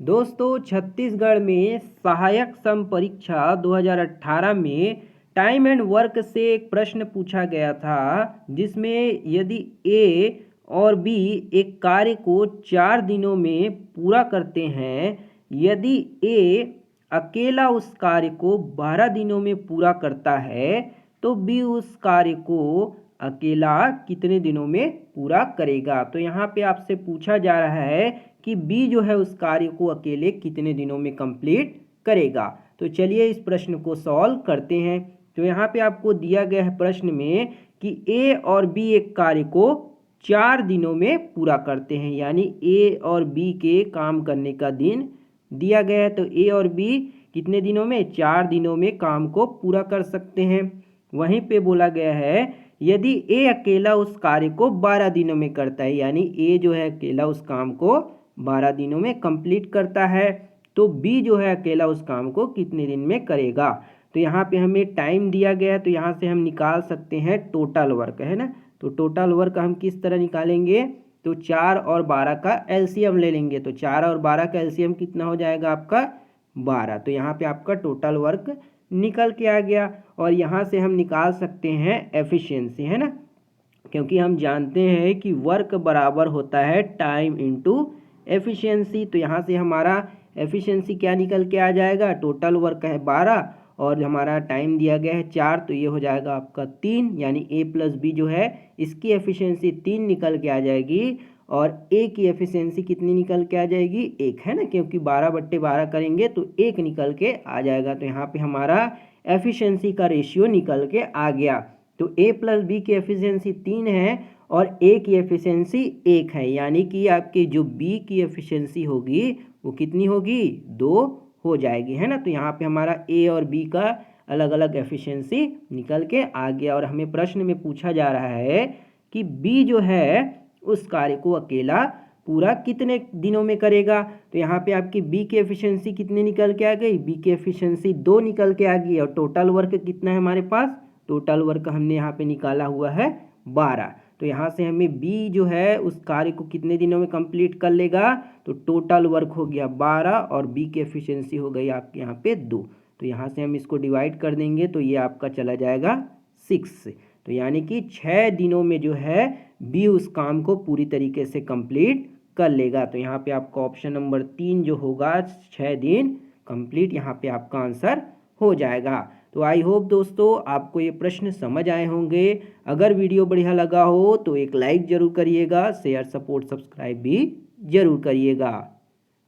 दोस्तों छत्तीसगढ़ में सहायक सम परीक्षा 2018 में टाइम एंड वर्क से एक प्रश्न पूछा गया था जिसमें यदि ए और बी एक कार्य को 4 दिनों में पूरा करते हैं, यदि ए अकेला उस कार्य को 12 दिनों में पूरा करता है तो बी उस कार्य को अकेला कितने दिनों में पूरा करेगा। तो यहाँ पे आपसे पूछा जा रहा है कि बी जो है उस कार्य को अकेले कितने दिनों में कंप्लीट करेगा। तो चलिए इस प्रश्न को सॉल्व करते हैं। तो यहाँ पे आपको दिया गया है प्रश्न में कि ए और बी एक कार्य को 4 दिनों में पूरा करते हैं, यानी ए और बी के काम करने का दिन दिया गया है। तो ए और बी कितने दिनों में, 4 दिनों में काम को पूरा कर सकते हैं। वहीं पे बोला गया है यदि ए अकेला उस कार्य को 12 दिनों में करता है, यानी ए जो है अकेला उस काम को 12 दिनों में कंप्लीट करता है, तो बी जो है अकेला उस काम को कितने दिन में करेगा। तो यहाँ पे हमें टाइम दिया गया है, तो यहाँ से हम निकाल सकते हैं टोटल वर्क, है ना। तो टोटल वर्क हम किस तरह निकालेंगे, तो 4 और 12 का एलसीएम ले लेंगे। तो 4 और 12 का एलसीएम कितना हो जाएगा आपका 12। तो यहाँ पे आपका टोटल वर्क निकल के आ गया। और यहाँ से हम निकाल सकते हैं एफिशिएंसी, है ना, क्योंकि हम जानते हैं कि वर्क बराबर होता है टाइम इनटू एफिशिएंसी। तो यहाँ से हमारा एफिशिएंसी क्या निकल के आ जाएगा, टोटल वर्क है 12 और हमारा टाइम दिया गया है 4, तो ये हो जाएगा आपका 3, यानी ए प्लस बी जो है इसकी एफिशिएंसी 3 निकल के आ जाएगी। और ए की एफिशिएंसी कितनी निकल के आ जाएगी, 1, है ना, क्योंकि 12/12 करेंगे तो 1 निकल के आ जाएगा। तो यहाँ पे हमारा एफिशिएंसी का रेशियो निकल के आ गया। तो ए प्लस बी की एफिशिएंसी 3 है और ए की एफिशिएंसी 1 है, यानी कि आपकी जो बी की एफिशिएंसी होगी वो कितनी होगी, 2 हो जाएगी, है ना। तो यहाँ पे हमारा ए और बी का अलग अलग एफिशिएंसी निकल के आ गया। और हमें प्रश्न में पूछा जा रहा है कि बी जो है उस कार्य को अकेला पूरा कितने दिनों में करेगा। तो यहाँ पे आपकी बी की एफिशिएंसी कितनी निकल के आ गई, बी की एफिशिएंसी 2 निकल के आ गई। और टोटल वर्क कितना है हमारे पास, टोटल वर्क हमने यहाँ पे निकाला हुआ है 12। तो यहाँ से हमें बी जो है उस कार्य को कितने दिनों में कंप्लीट कर लेगा, तो टोटल वर्क हो गया 12 और बी की एफिशिएंसी हो गई आपके यहाँ पे 2। तो यहाँ से हम इसको डिवाइड कर देंगे तो ये आपका चला जाएगा 6। तो यानी कि 6 दिनों में जो है बी उस काम को पूरी तरीके से कंप्लीट कर लेगा। तो यहाँ पे आपका ऑप्शन नंबर 3 जो होगा 6 दिन कंप्लीट, यहाँ पे आपका आंसर हो जाएगा। तो आई होप दोस्तों आपको ये प्रश्न समझ आए होंगे। अगर वीडियो बढ़िया लगा हो तो एक लाइक ज़रूर करिएगा, शेयर सपोर्ट सब्सक्राइब भी ज़रूर करिएगा।